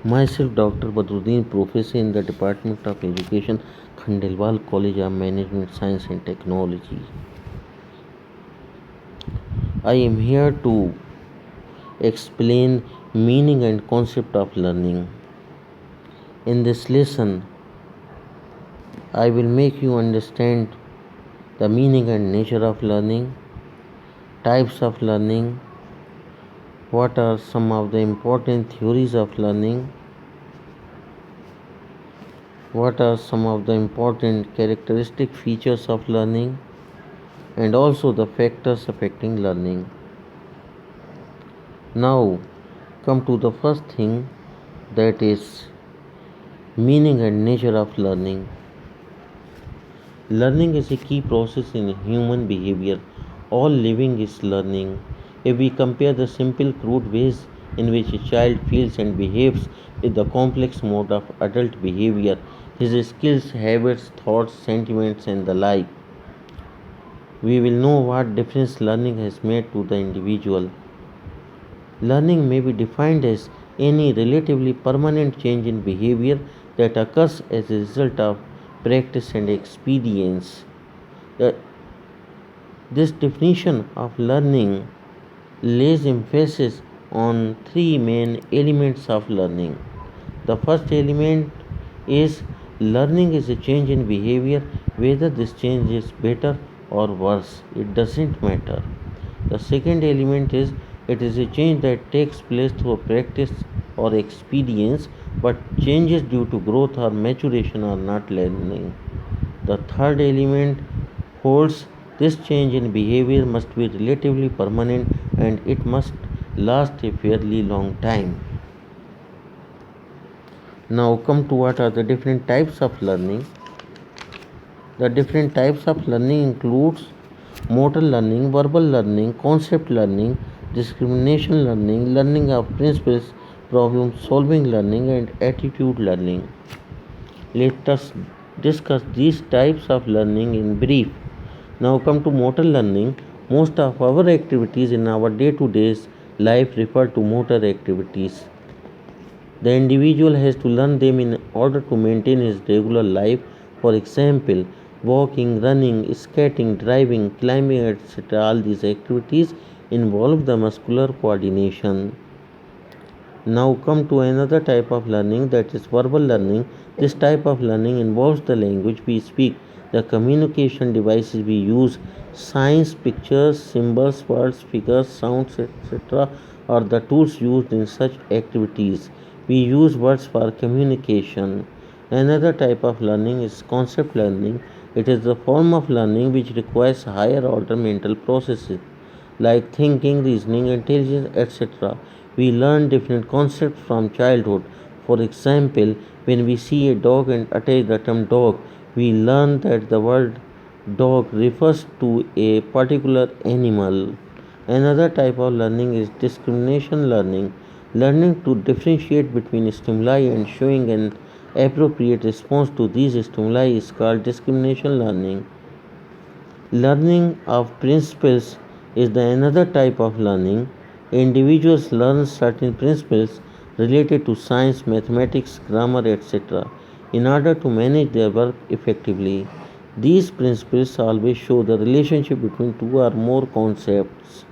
Myself, Dr. Badruddin, Professor in the Department of Education, Khandelwal College of Management Science and Technology. I am here to explain meaning and concept of learning. In this lesson, I will make you understand the meaning and nature of learning, types of learning, what are some of the important theories of learning, what are some of the important characteristic features of learning, and also the factors affecting learning. Now, come to the first thing, that is meaning and nature of learning. Learning is a key process in human behavior. All living is learning. If we compare the simple, crude ways in which a child feels and behaves with the complex mode of adult behavior, his skills, habits, thoughts, sentiments, and the like, we will know what difference learning has made to the individual. Learning may be defined as any relatively permanent change in behavior that occurs as a result of practice and experience. Uh, This definition of learning lays emphasis on three main elements of learning. The first element is learning is a change in behavior, whether this change is better or worse, it doesn't matter. The second element is it is a change that takes place through practice or experience, but changes due to growth or maturation are not learning. The third element holds this change in behavior must be relatively permanent and it must last a fairly long time. Now come to what are the different types of learning. The different types of learning includes motor learning, verbal learning, concept learning, discrimination learning, learning of principles, problem solving learning, and attitude learning. Let us discuss these types of learning in brief. Now come to motor learning. Most of our activities in our day-to-day life refer to motor activities. The individual has to learn them in order to maintain his regular life. For example, walking, running, skating, driving, climbing, etc. All these activities involve the muscular coordination. Now come to another type of learning, that is verbal learning. This type of learning involves the language we speak, the communication devices we use, signs, pictures, symbols, words, figures, sounds, etc. are the tools used in such activities. We use words for communication. Another type of learning is concept learning. It is the form of learning which requires higher order mental processes like thinking, reasoning, intelligence, etc. We learn different concepts from childhood. For example, when we see a dog and attach the term dog, we learn that the word dog refers to a particular animal. Another type of learning is discrimination learning. Learning to differentiate between stimuli and showing an appropriate response to these stimuli is called discrimination learning. Learning of principles is the another type of learning. Individuals learn certain principles related to science, mathematics, grammar, etc. in order to manage their work effectively. These principles always show the relationship between two or more concepts.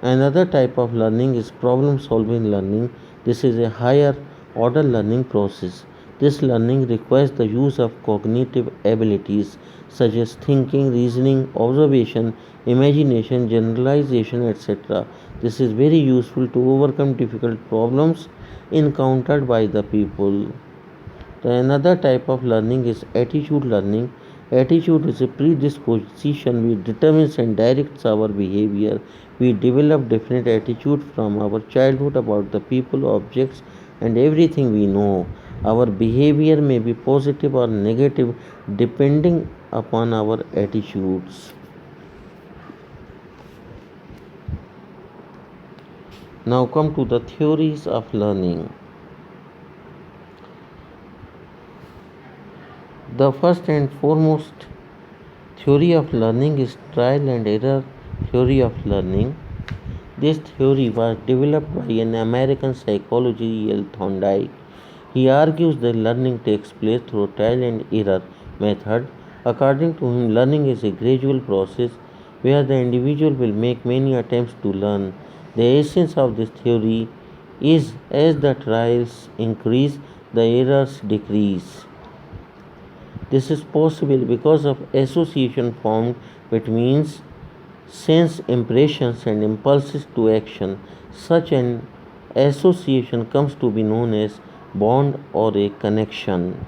Another type of learning is problem solving learning. This is a higher order learning process. This learning requires the use of cognitive abilities such as thinking, reasoning, observation, imagination, generalization, etc. This is very useful to overcome difficult problems encountered by the people. The another type of learning is attitude learning. Attitude is a predisposition which determines and directs our behavior. We develop different attitude from our childhood about the people, objects, and everything we know. Our behavior may be positive or negative depending upon our attitudes. Now come to the theories of learning. The first and foremost theory of learning is trial and error theory of learning. This theory was developed by an American psychologist Thorndike. He argues that learning takes place through trial and error method. According to him, learning is a gradual process where the individual will make many attempts to learn. The essence of this theory is as the trials increase, the errors decrease. This is possible because of association formed between sense impressions and impulses to action. Such an association comes to be known as bond or a connection.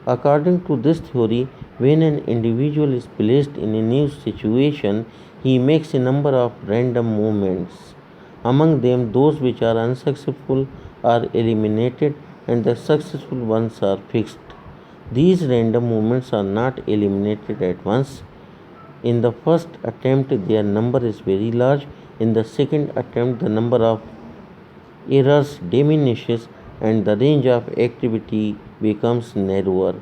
According to this theory, when an individual is placed in a new situation, he makes a number of random movements. Among them, those which are unsuccessful are eliminated and the successful ones are fixed. These random movements are not eliminated at once. In the first attempt, their number is very large. In the second attempt, the number of errors diminishes and the range of activity becomes narrower.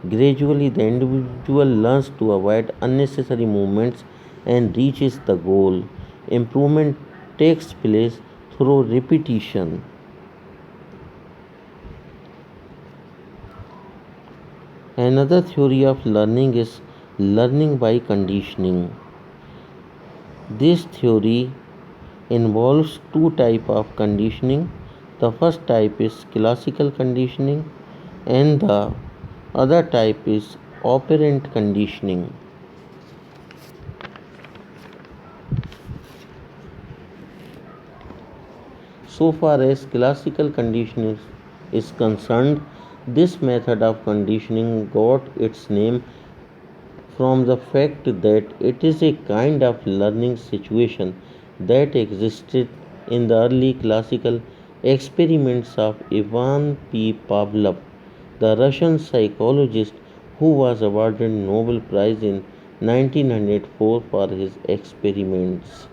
Gradually, the individual learns to avoid unnecessary movements and reaches the goal. Improvement takes place through repetition. Another theory of learning is learning by conditioning. This theory involves two types of conditioning. The first type is classical conditioning and the other type is operant conditioning. So far as classical conditioning is concerned, this method of conditioning got its name from the fact that it is a kind of learning situation that existed in the early classical experiments of Ivan P. Pavlov, the Russian psychologist who was awarded Nobel Prize in 1904 for his experiments.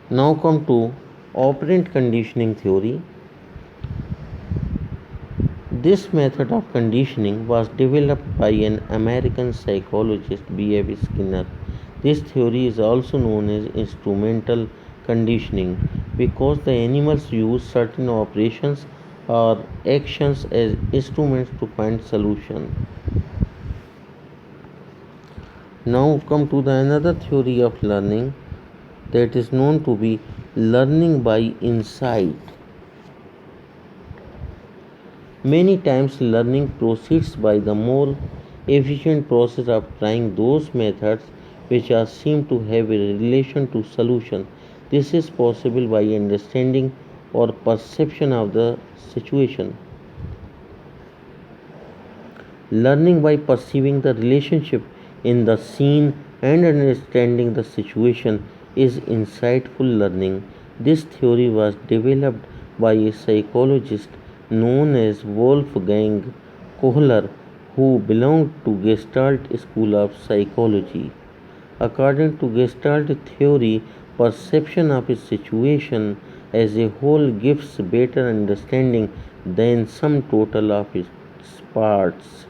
Now come to operant conditioning theory. This method of conditioning was developed by an American psychologist B.Ed. Skinner. This theory is also known as instrumental conditioning because the animals use certain operations or actions as instruments to find solution. Now come to the another theory of learning that is known to be learning by insight. Many times learning proceeds by the more efficient process of trying those methods which are seen to have a relation to solution. This is possible by understanding or perception of the situation. Learning by perceiving the relationship in the scene and understanding the situation is insightful learning. This theory was developed by a psychologist known as Wolfgang Kohler, who belonged to Gestalt school of psychology. According to Gestalt theory, perception of a situation as a whole gives better understanding than sum total of its parts.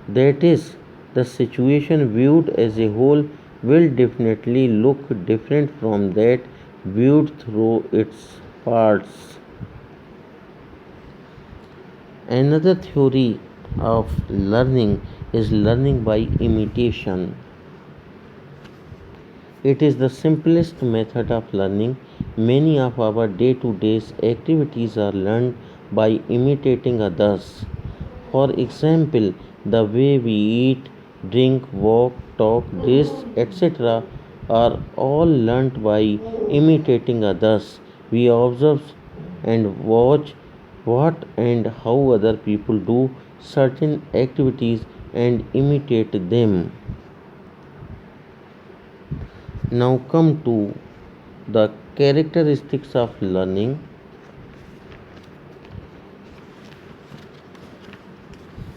That is, the situation viewed as a whole will definitely look different from that viewed through its parts. Another theory of learning is learning by imitation. It is the simplest method of learning. Many of our day to day activities are learned by imitating others. For example, the way we eat, drink, walk, talk, dress, etc. are all learnt by imitating others. We observe and watch what and how other people do certain activities and imitate them. Now come to the characteristics of learning.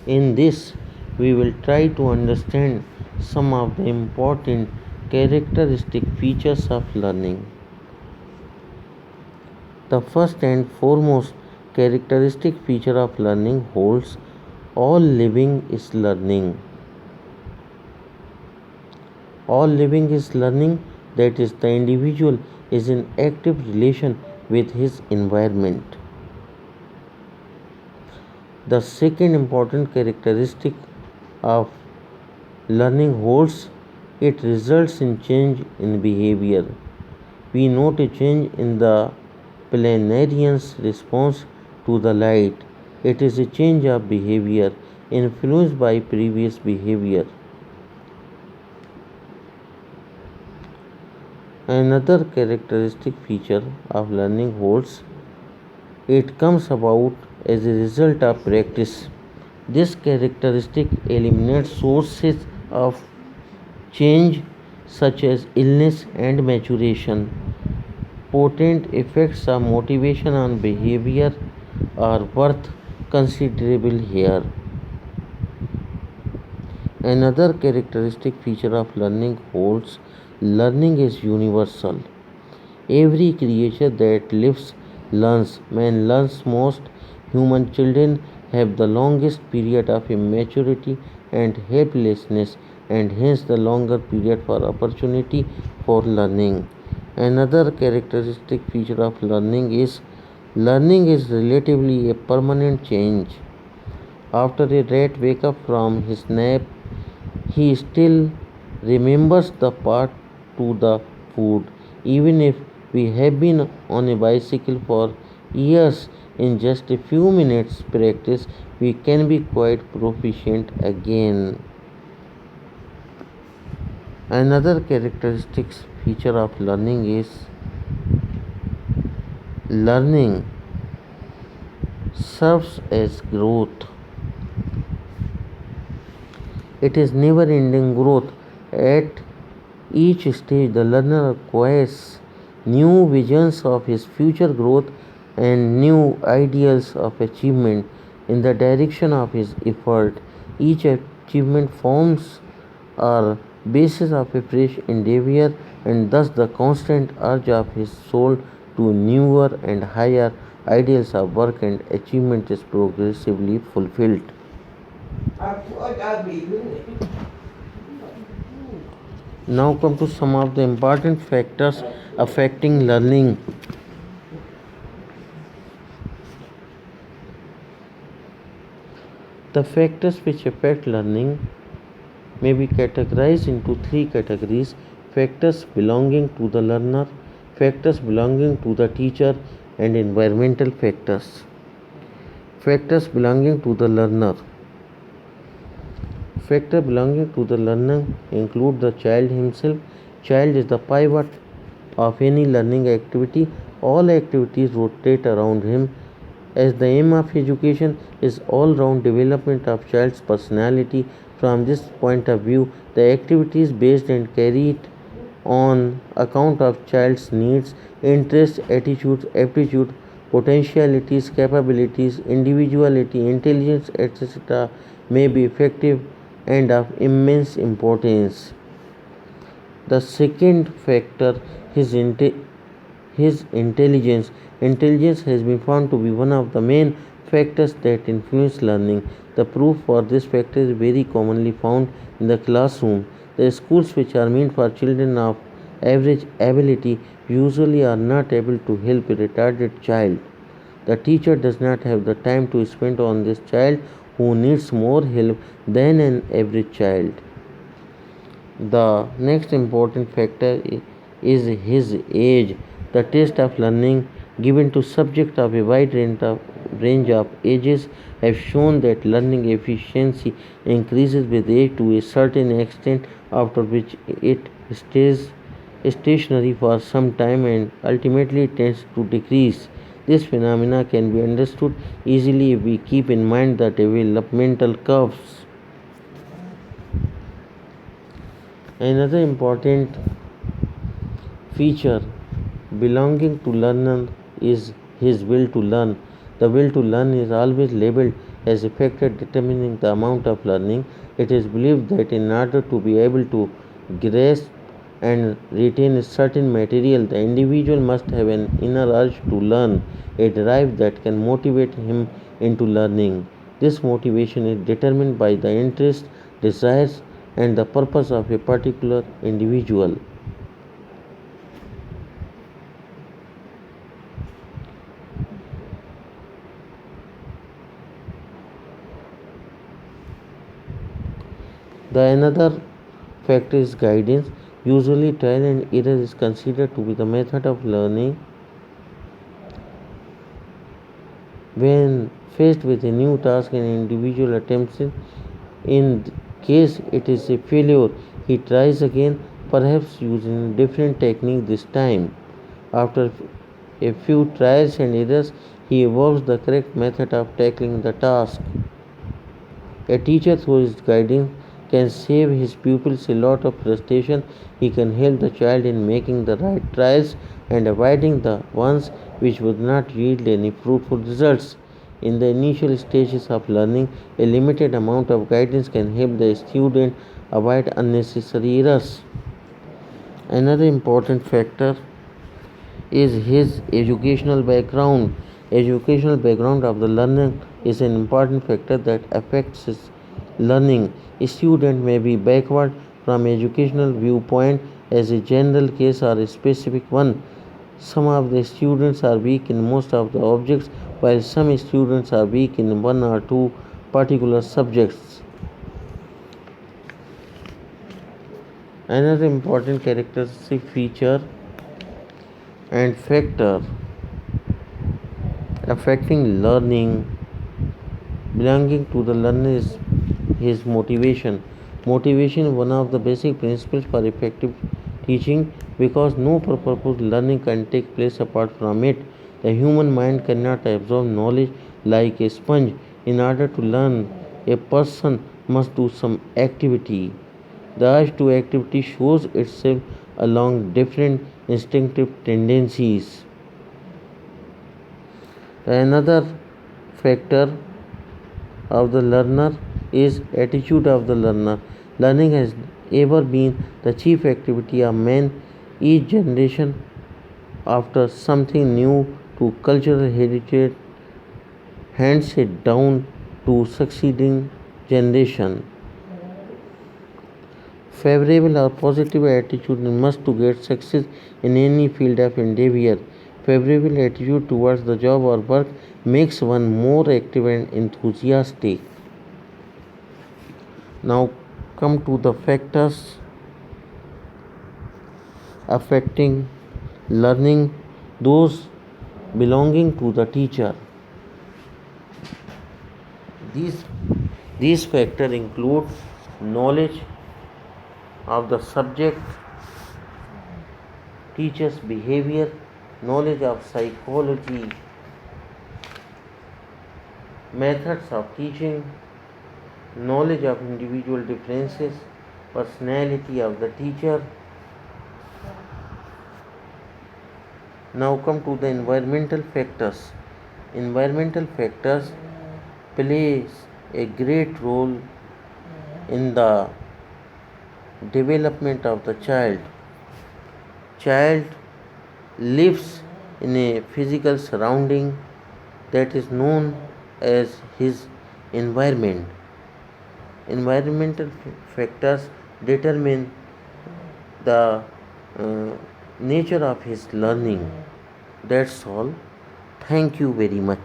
In this, we will try to understand some of the important characteristic features of learning. The first and foremost characteristic feature of learning holds all living is learning. All living is learning, that is, the individual is in active relation with his environment. The second important characteristic of learning holds it results in change in behavior. We note a change in the planarian's response to the light. It is a change of behavior influenced by previous behavior. Another characteristic feature of learning holds it comes about as a result of practice. This characteristic eliminates sources of change such as illness and maturation. Potent effects of motivation on behavior are worth considerable here. Another characteristic feature of learning holds learning is universal. Every creature that lives learns. Man learns most. Human children have the longest period of immaturity and helplessness, and hence the longer period for opportunity for learning. Another characteristic feature of learning is relatively a permanent change. After a rat wakes up from his nap, he still remembers the path to the food, even if we have been on a bicycle for years. In just a few minutes practice, we can be quite proficient again. Another characteristic feature of learning is learning serves as growth. It is never ending growth. At each stage, the learner acquires new visions of his future growth and new ideals of achievement in the direction of his effort. Each achievement forms a basis of a fresh endeavor, and thus the constant urge of his soul to newer and higher ideals of work and achievement is progressively fulfilled. Now come to some of the important factors affecting learning. The factors which affect learning may be categorized into three categories: factors belonging to the learner, factors belonging to the teacher, and environmental factors. Factors belonging to the learner. Factors belonging to the learner include the child himself. Child is the pivot of any learning activity. All activities rotate around him, as the aim of education is all-round development of child's personality. From this point of view, the activity is based and carried on account of child's needs, interests, attitudes, aptitude, potentialities, capabilities, individuality, intelligence, etc. may be effective and of immense importance. The second factor is his intelligence. Intelligence has been found to be one of the main factors that influence learning. The proof for this factor is very commonly found in the classroom. The schools which are meant for children of average ability usually are not able to help a retarded child. The teacher does not have the time to spend on this child who needs more help than an average child. The next important factor is his age. The test of learning given to subjects of a wide range of ages have shown that learning efficiency increases with age to a certain extent, after which it stays stationary for some time and ultimately tends to decrease. This phenomena can be understood easily if we keep in mind the developmental curves. Another important feature belonging to learner is his will to learn. The will to learn is always labeled as a factor determining the amount of learning. It is believed that in order to be able to grasp and retain a certain material, the individual must have an inner urge to learn, a drive that can motivate him into learning. This motivation is determined by the interests, desires, and the purpose of a particular individual. The another factor is guidance. Usually, trial and error is considered to be the method of learning. When faced with a new task, an individual attempts it. In case it is a failure, he tries again, perhaps using a different technique this time. After a few trials and errors, he evolves the correct method of tackling the task. A teacher, through his guidance, can save his pupils a lot of frustration. He can help the child in making the right trials and avoiding the ones which would not yield any fruitful results. In the initial stages of learning, a limited amount of guidance can help the student avoid unnecessary errors. Another important factor is his educational background. Educational background of the learner is an important factor that affects his learning. A student may be backward from educational viewpoint as a general case or a specific one. Some of the students are weak in most of the objects while some students are weak in one or two particular subjects. Another important characteristic feature and factor affecting learning belonging to the learner is his motivation. Motivation is one of the basic principles for effective teaching because no purposeful learning can take place apart from it. The human mind cannot absorb knowledge like a sponge. In order to learn, a person must do some activity. The urge to activity shows itself along different instinctive tendencies. Another factor of the learner is attitude of the learner. Learning has ever been the chief activity of man. Each generation after something new to cultural heritage hands it down to succeeding generation. Favorable or positive attitude must to get success in any field of endeavor. Favorable attitude towards the job or work makes one more active and enthusiastic. Now come to the factors affecting learning, those belonging to the teacher. These, these factors include knowledge of the subject, teacher's behavior, knowledge of psychology, methods of teaching, knowledge of individual differences, personality of the teacher. Now come to the environmental factors. Environmental factors plays a great role in the development of the child. Child lives in a physical surrounding that is known as his environment. Environmental factors determine the nature of his learning. That's all. Thank you very much.